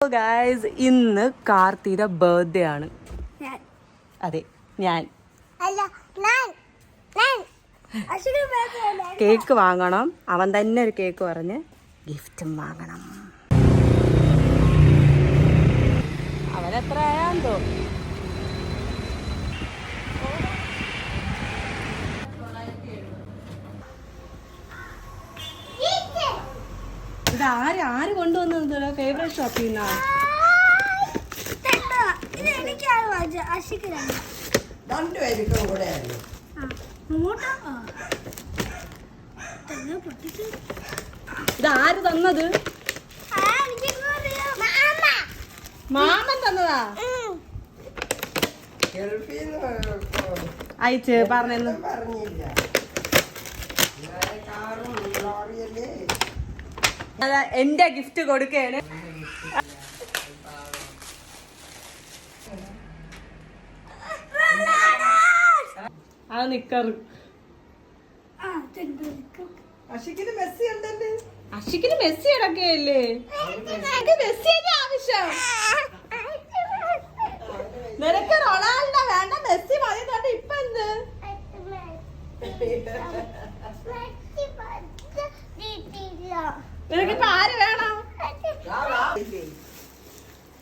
Guys, ഇന്ന് കാർത്തിയുടെ birthday ആണ്. അതെ, ഞാൻ കേക്ക് വാങ്ങണം. അവൻ തന്നെ ഒരു കേക്ക് പറഞ്ഞ് ഗിഫ്റ്റും വാങ്ങണം. അവനെത്ര ആയാന്തോ. ഇത് ആര് കൊണ്ടുവന്നത്? ഫേവറേറ്റ് ഷോപ്പിൽ നിന്നാ? ഇതാര് തന്നത്? മാമൻ തന്നതാ. അയച്ച് പറഞ്ഞു. എന്റെ ഗിഫ്റ്റ് കൊടുക്കുകയാണ്. അത് നിക്കറ്. അഷിക്കിന് മെസ്സി ഉണ്ടല്ലേ? അഷിക്കിന് മെസ്സി ഇടക്കല്ലേ? മെസ്സിയുടെ ആവശ്യം നിനക്ക്? റൊണാൾഡോ വേണ്ട, മെസ്സി മതി. തൊട്ട് ഇപ്പൊ എന്ത്? നിനക്കിപ്പോ ആര് വേണം?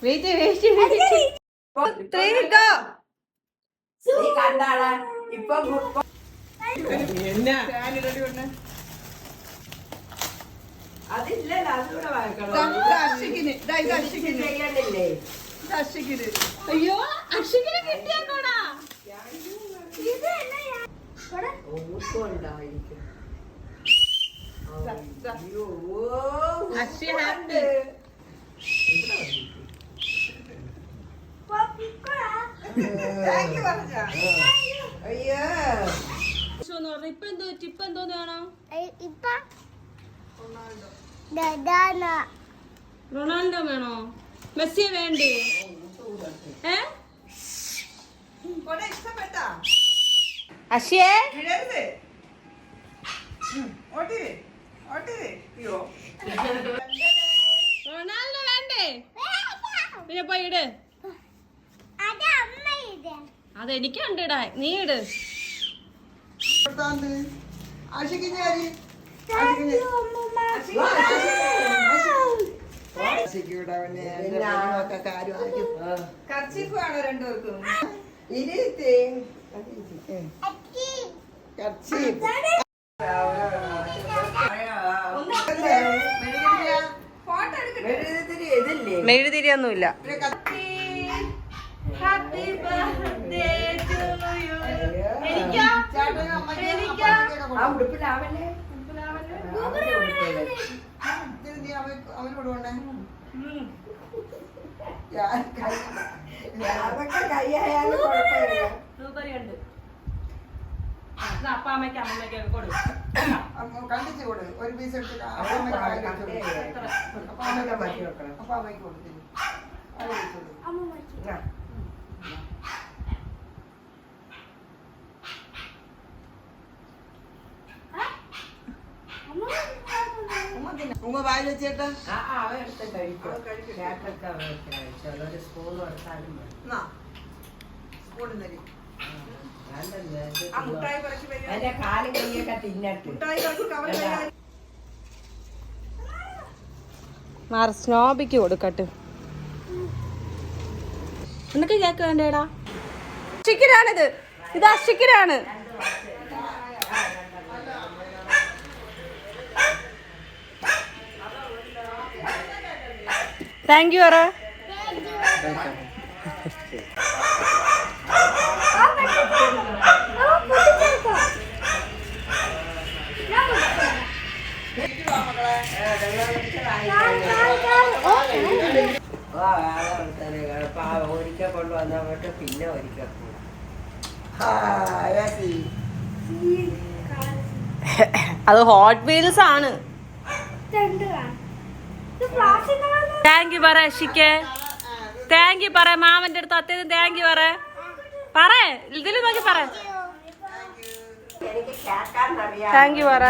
വെയിറ്റ് അയ്യോ, അഷിക്കിന് കിട്ടിയാക്കോടാ. ഇപ്പൊ എന്തോ ടിപ്പ് എന്തോന്ന് വേണം? റൊണാൾഡോ വേണോ? മെസ്സിയെ വേണ്ടേ? അഷിയെ റൊണാൾഡോ വേണ്ടേ? പിന്നെ പോയി ഇട്. അതെനിക്കുണ്ട് ഇടാ, നീ ഇട്. കർച്ചീഫാണോ രണ്ടുപേർക്കും? മെഴുതിരിയൊന്നുമില്ല. അപ്പാമ്മയ്ക്ക് അമ്മയ്ക്കൊക്കെ കൊടുക്കും. കണ്ടിച്ചു കൊടു. ഒരു പീസ് എടുത്തിട്ട് അപ്പാമ്മയ്ക്ക് കൊടുത്തില്ല. ഉമ്മ വായിൽ വെച്ചേട്ടാ. സ്നോബിക്ക് കൊടുക്കട്ടെ. നിനക്ക് കേക്ക് വേണ്ടേടാ? അഷിക്കിനാണിത്. ഇത് അഷിക്കിനാണ്. Thank you. പറ. ഒരിക്കൽ കൊണ്ടുവന്നിട്ട് പിന്നെ ഒരിക്കൽ അത് ഹോട്ട് വീൽസ് ആണ്. താങ്ക് യു പറ അഷിക്ക്. താങ്ക് യു പറ. മാമന്റെ അടുത്ത് അത്യാവശ്യം താങ്ക് യു പറ. ഇതിൽ നോക്കി പറ. താങ്ക് യു പറ.